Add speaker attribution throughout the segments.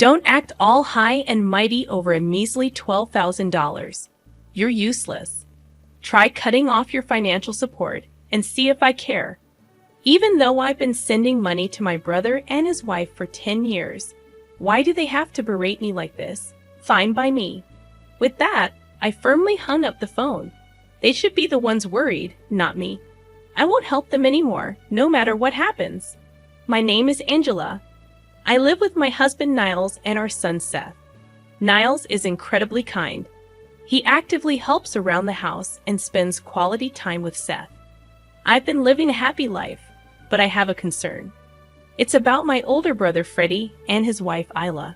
Speaker 1: Don't act all high and mighty over a measly $12,000. You're useless. Try cutting off your financial support and see if I care. Even though I've been sending money to my brother and his wife for 10 years, why do they have to berate me like this? Fine by me. With that, I firmly hung up the phone. They should be the ones worried, not me. I won't help them anymore, no matter what happens. My name is Angela. I live with my husband Niles and our son Seth. Niles is incredibly kind. He actively helps around the house and spends quality time with Seth. I've been living a happy life, but I have a concern. It's about my older brother Freddie and his wife Isla,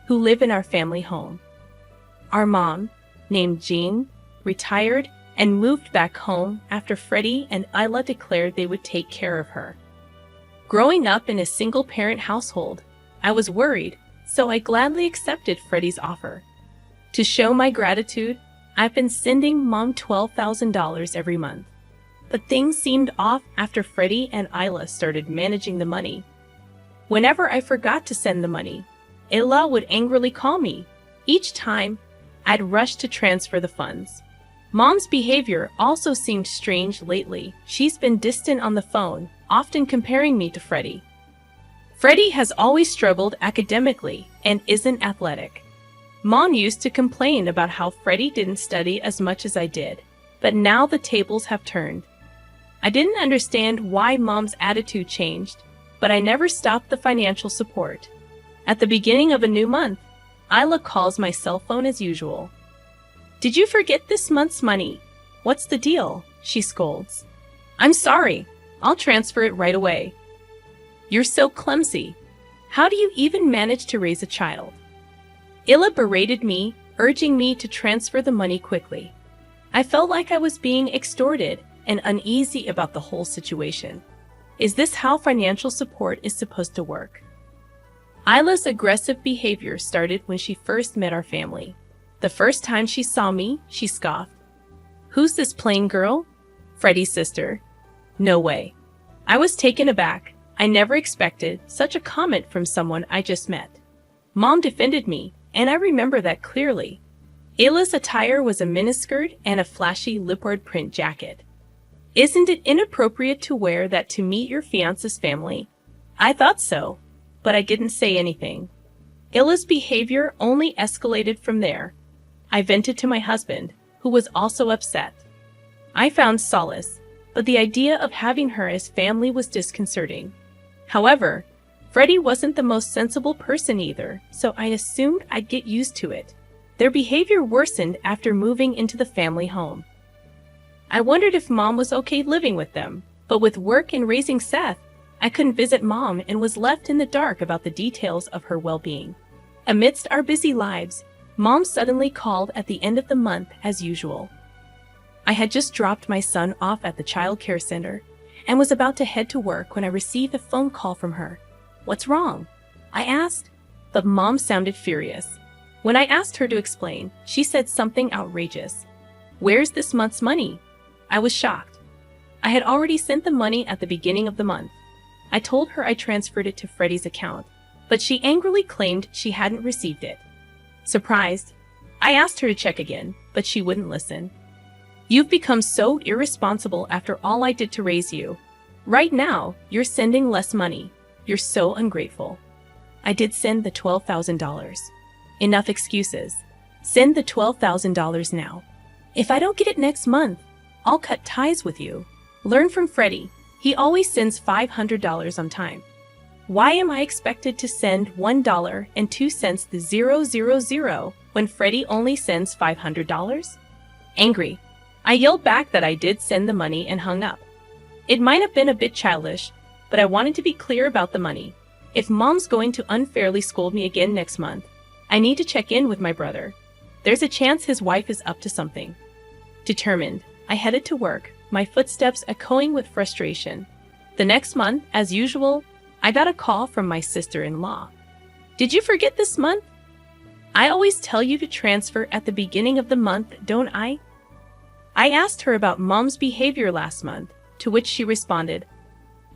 Speaker 1: who live in our family home. Our mom, named Jean, retired and moved back home after Freddie and Isla declared they would take care of her. Growing up in a single-parent household, I was worried, so I gladly accepted Freddie's offer. To show my gratitude, I've been sending Mom $12,000 every month. But things seemed off after Freddie and Isla started managing the money. Whenever I forgot to send the money, Isla would angrily call me. Each time, I'd rush to transfer the funds. Mom's behavior also seemed strange lately. She's been distant on the phone, often comparing me to Freddie. Freddie has always struggled academically and isn't athletic. Mom used to complain about how Freddie didn't study as much as I did, but now the tables have turned. I didn't understand why Mom's attitude changed, but I never stopped the financial support. At the beginning of a new month, Isla calls my cell phone as usual. "Did you forget this month's money? What's the deal?" she scolds. "I'm sorry. I'll transfer it right away." "You're so clumsy. How do you even manage to raise a child?" Isla berated me, urging me to transfer the money quickly. I felt like I was being extorted and uneasy about the whole situation. Is this how financial support is supposed to work? Isla's aggressive behavior started when she first met our family. The first time she saw me, she scoffed. "Who's this plain girl?" "Freddie's sister." "No way." I was taken aback. I never expected such a comment from someone I just met. Mom defended me, and I remember that clearly. Isla's attire was a miniskirt and a flashy leopard print jacket. "Isn't it inappropriate to wear that to meet your fiance's family?" I thought so, but I didn't say anything. Isla's behavior only escalated from there. I vented to my husband, who was also upset. I found solace, but the idea of having her as family was disconcerting. However, Freddie wasn't the most sensible person either, so I assumed I'd get used to it. Their behavior worsened after moving into the family home. I wondered if Mom was okay living with them, but with work and raising Seth, I couldn't visit Mom and was left in the dark about the details of her well-being. Amidst our busy lives, Mom suddenly called at the end of the month as usual. I had just dropped my son off at the child care center and was about to head to work when I received a phone call from her. "What's wrong?" I asked, but Mom sounded furious. When I asked her to explain, she said something outrageous. "Where's this month's money?" I was shocked. I had already sent the money at the beginning of the month. I told her I transferred it to Freddie's account, but she angrily claimed she hadn't received it. Surprised, I asked her to check again, but she wouldn't listen. "You've become so irresponsible after all I did to raise you. Right now, you're sending less money. You're so ungrateful." I did send the $12,000. Enough excuses. Send the $12,000 now. If I don't get it next month, I'll cut ties with you. Learn from Freddie. He always sends $500 on time. Why am I expected to send $1.02 to 000 when Freddie only sends $500? Angry, I yelled back that I did send the money and hung up. It might have been a bit childish, but I wanted to be clear about the money. If Mom's going to unfairly scold me again next month, I need to check in with my brother. There's a chance his wife is up to something. Determined, I headed to work, my footsteps echoing with frustration. The next month, as usual, I got a call from my sister-in-law. "Did you forget this month? I always tell you to transfer at the beginning of the month, don't I?" I asked her about Mom's behavior last month, to which she responded,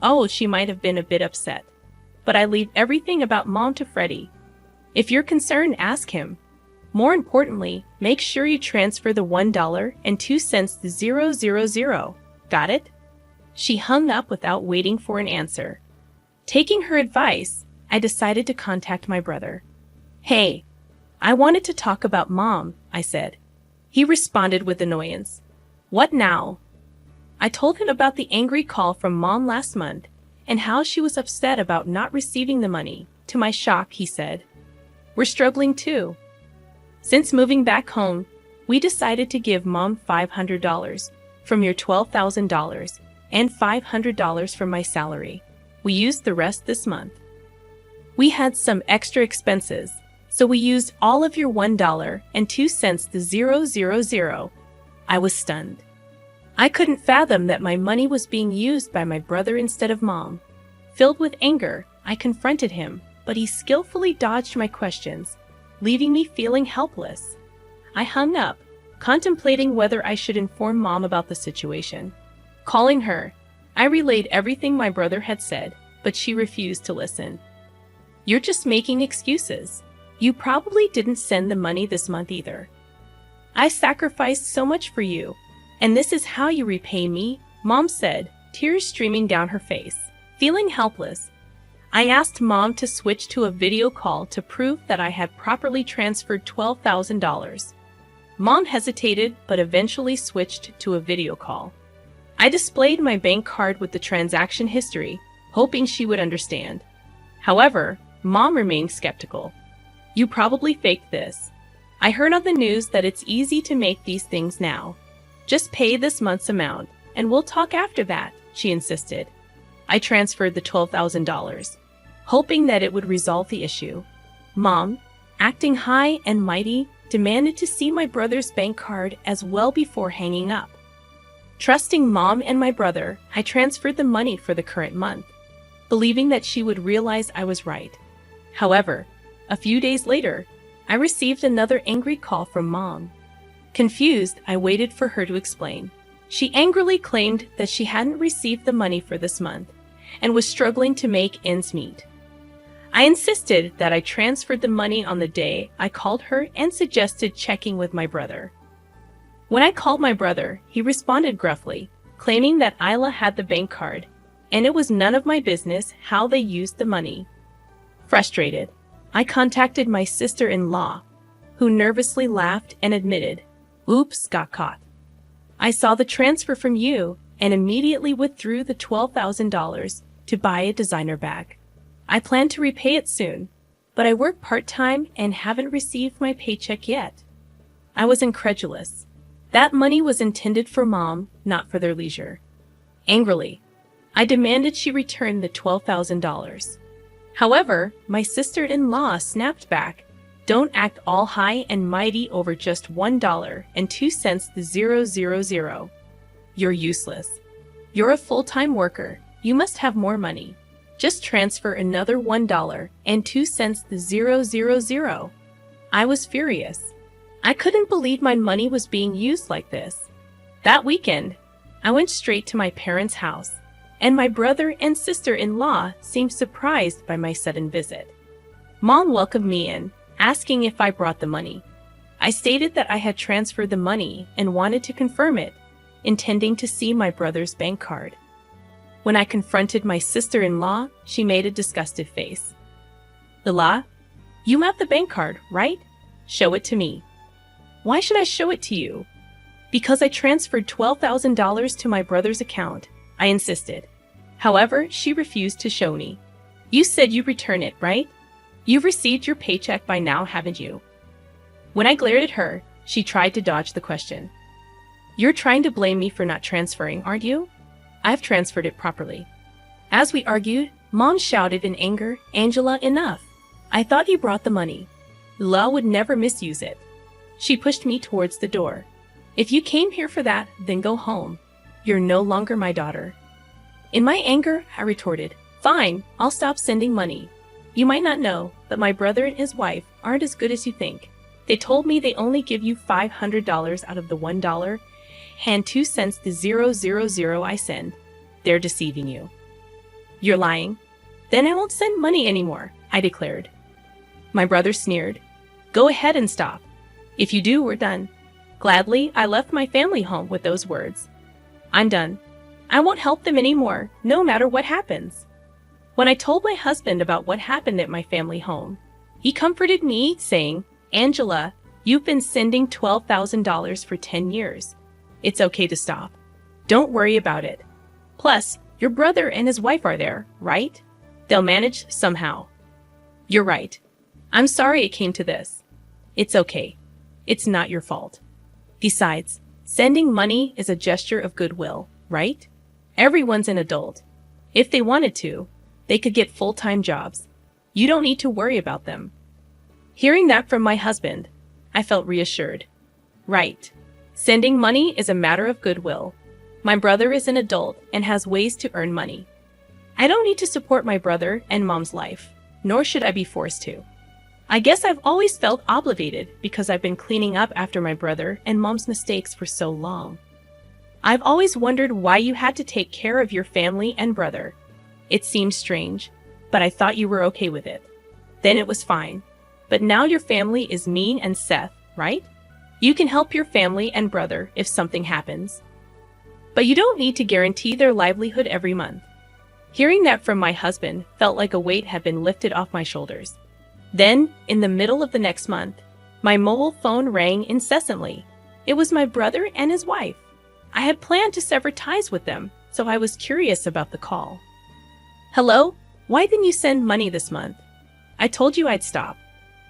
Speaker 1: "Oh, she might have been a bit upset. But I leave everything about Mom to Freddie. If you're concerned, ask him. More importantly, make sure you transfer the $1.02 to 000. Got it? She hung up without waiting for an answer. Taking her advice, I decided to contact my brother. "Hey, I wanted to talk about Mom," I said. He responded with annoyance. "What now?" I told him about the angry call from Mom last month and how she was upset about not receiving the money. To my shock, he said, "We're struggling too. Since moving back home, we decided to give Mom $500 from your $12,000 and $500 from my salary. We used the rest this month. We had some extra expenses, so we used all of your $1.02 to 000. I was stunned. I couldn't fathom that my money was being used by my brother instead of Mom. Filled with anger, I confronted him, but he skillfully dodged my questions, leaving me feeling helpless. I hung up, contemplating whether I should inform Mom about the situation. Calling her, I relayed everything my brother had said, but she refused to listen. "You're just making excuses. You probably didn't send the money this month either. I sacrificed so much for you, and this is how you repay me," Mom said, tears streaming down her face. Feeling helpless, I asked Mom to switch to a video call to prove that I had properly transferred $12,000. Mom hesitated but eventually switched to a video call. I displayed my bank card with the transaction history, hoping she would understand. However, Mom remained skeptical. "You probably faked this. I heard on the news that it's easy to make these things now. Just pay this month's amount, and we'll talk after that," she insisted. I transferred the $12,000, hoping that it would resolve the issue. Mom, acting high and mighty, demanded to see my brother's bank card as well before hanging up. Trusting Mom and my brother, I transferred the money for the current month, believing that she would realize I was right. However, a few days later, I received another angry call from Mom. Confused, I waited for her to explain. She angrily claimed that she hadn't received the money for this month and was struggling to make ends meet. I insisted that I transferred the money on the day I called her and suggested checking with my brother. When I called my brother, he responded gruffly, claiming that Isla had the bank card, and it was none of my business how they used the money. Frustrated, I contacted my sister-in-law, who nervously laughed and admitted, "Oops, got caught. I saw the transfer from you and immediately withdrew the $12,000 to buy a designer bag. I plan to repay it soon, but I work part-time and haven't received my paycheck yet." I was incredulous. That money was intended for Mom, not for their leisure. Angrily, I demanded she return the $12,000. However, my sister-in-law snapped back, "Don't act all high and mighty over just $1.02 to 000. You're useless. You're a full-time worker. You must have more money. Just transfer another $1.02 to 000. I was furious. I couldn't believe my money was being used like this. That weekend, I went straight to my parents' house, and my brother and sister-in-law seemed surprised by my sudden visit. Mom welcomed me in, asking if I brought the money. I stated that I had transferred the money and wanted to confirm it, intending to see my brother's bank card. When I confronted my sister-in-law, she made a disgusted face. "Lila, you have the bank card, right? Show it to me." "Why should I show it to you?" "Because I transferred $12,000 to my brother's account," I insisted. However, she refused to show me. "You said you'd return it, right? You've received your paycheck by now, haven't you?" When I glared at her, she tried to dodge the question. "You're trying to blame me for not transferring, aren't you? I've transferred it properly." As we argued, Mom shouted in anger, "Angela, enough. I thought you brought the money. Lila would never misuse it." She pushed me towards the door. "If you came here for that, then go home. You're no longer my daughter." In my anger, I retorted, "Fine, I'll stop sending money. You might not know, but my brother and his wife aren't as good as you think. They told me they only give you $500 out of the $1.02 to 000 I send. They're deceiving you." "You're lying. Then I won't send money anymore," I declared. My brother sneered. Go ahead and stop. If you do, we're done. Gladly, I left my family home with those words. I'm done. I won't help them anymore, no matter what happens. When I told my husband about what happened at my family home, he comforted me, saying, Angela, you've been sending $12,000 for 10 years. It's okay to stop. Don't worry about it. Plus, your brother and his wife are there, right? They'll manage somehow. You're right. I'm sorry it came to this. It's okay. It's not your fault. Besides, sending money is a gesture of goodwill, right? Everyone's an adult. If they wanted to, they could get full-time jobs. You don't need to worry about them. Hearing that from my husband, I felt reassured. Right. Sending money is a matter of goodwill. My brother is an adult and has ways to earn money. I don't need to support my brother and mom's life, nor should I be forced to. I guess I've always felt obligated because I've been cleaning up after my brother and mom's mistakes for so long. I've always wondered why you had to take care of your family and brother. It seemed strange, but I thought you were okay with it. Then it was fine. But now your family is me and Seth, right? You can help your family and brother if something happens. But you don't need to guarantee their livelihood every month. Hearing that from my husband felt like a weight had been lifted off my shoulders. Then, in the middle of the next month, my mobile phone rang incessantly. It was my brother and his wife. I had planned to sever ties with them, so I was curious about the call. Hello? Why didn't you send money this month? I told you I'd stop.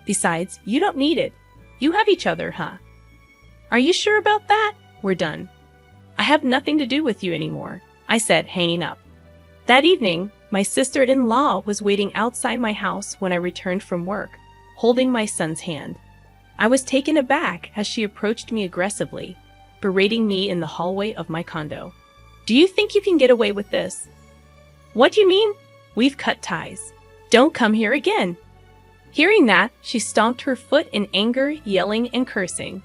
Speaker 1: Besides, you don't need it. You have each other, huh? Are you sure about that? We're done. I have nothing to do with you anymore, I said, hanging up. That evening, my sister-in-law was waiting outside my house when I returned from work, holding my son's hand. I was taken aback as she approached me aggressively, berating me in the hallway of my condo. Do you think you can get away with this? What do you mean? We've cut ties. Don't come here again. Hearing that, she stomped her foot in anger, yelling and cursing.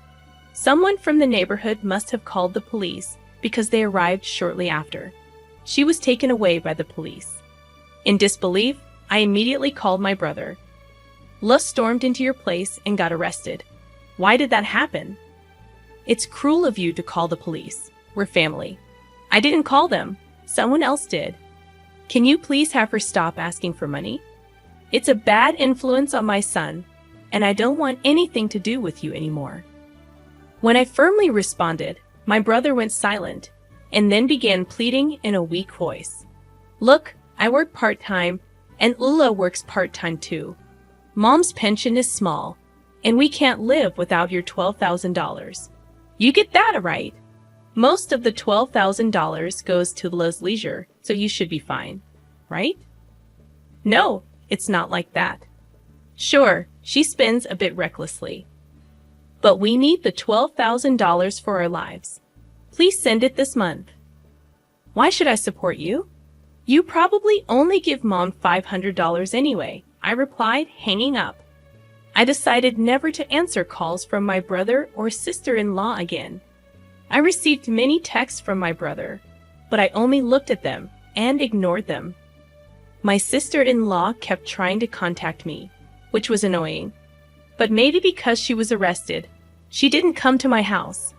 Speaker 1: Someone from the neighborhood must have called the police because they arrived shortly after. She was taken away by the police. In disbelief, I immediately called my brother. Lus stormed into your place and got arrested. Why did that happen? It's cruel of you to call the police. We're family. I didn't call them. Someone else did. Can you please have her stop asking for money? It's a bad influence on my son, and I don't want anything to do with you anymore. When I firmly responded, my brother went silent and then began pleading in a weak voice. Look, I work part-time, and Ula works part-time too. Mom's pension is small, and we can't live without your $12,000. You get that right. Most of the $12,000 goes to Ula's leisure, so you should be fine, right? No, it's not like that. Sure, she spends a bit recklessly. But we need the $12,000 for our lives. Please send it this month. Why should I support you? You probably only give Mom $500 anyway, I replied, hanging up. I decided never to answer calls from my brother or sister-in-law again. I received many texts from my brother, but I only looked at them and ignored them. My sister-in-law kept trying to contact me, which was annoying. But maybe because she was arrested, she didn't come to my house.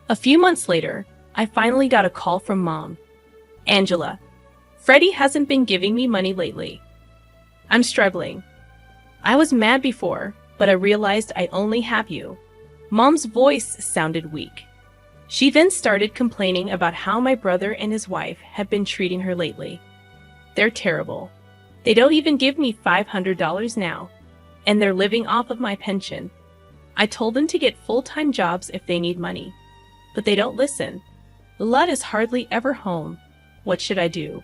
Speaker 1: A few months later, I finally got a call from Mom. Angela, Freddie hasn't been giving me money lately. I'm struggling. I was mad before, but I realized I only have you. Mom's voice sounded weak. She then started complaining about how my brother and his wife have been treating her lately. They're terrible. They don't even give me $500 now, and they're living off of my pension. I told them to get full-time jobs if they need money, but they don't listen. Lud is hardly ever home. What should I do?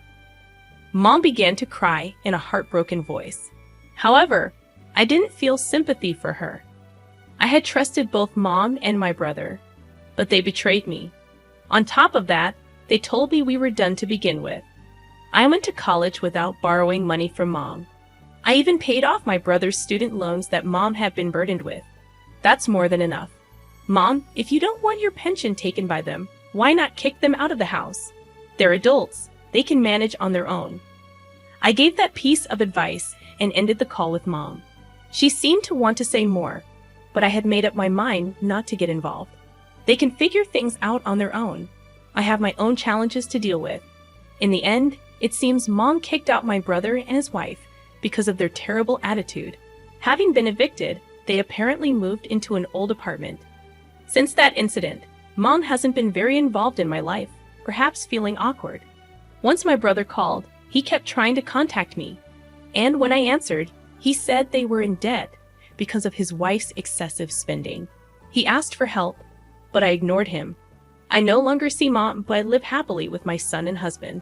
Speaker 1: Mom began to cry in a heartbroken voice. However, I didn't feel sympathy for her. I had trusted both Mom and my brother, but they betrayed me. On top of that, they told me we were done to begin with. I went to college without borrowing money from Mom. I even paid off my brother's student loans that Mom had been burdened with. That's more than enough. Mom, if you don't want your pension taken by them, why not kick them out of the house? They're adults. They can manage on their own. I gave that piece of advice and ended the call with Mom. She seemed to want to say more, but I had made up my mind not to get involved. They can figure things out on their own. I have my own challenges to deal with. In the end, it seems Mom kicked out my brother and his wife because of their terrible attitude. Having been evicted, they apparently moved into an old apartment. Since that incident, Mom hasn't been very involved in my life, perhaps feeling awkward. Once my brother called, he kept trying to contact me, and when I answered, he said they were in debt because of his wife's excessive spending. He asked for help, but I ignored him. I no longer see Mom, but I live happily with my son and husband.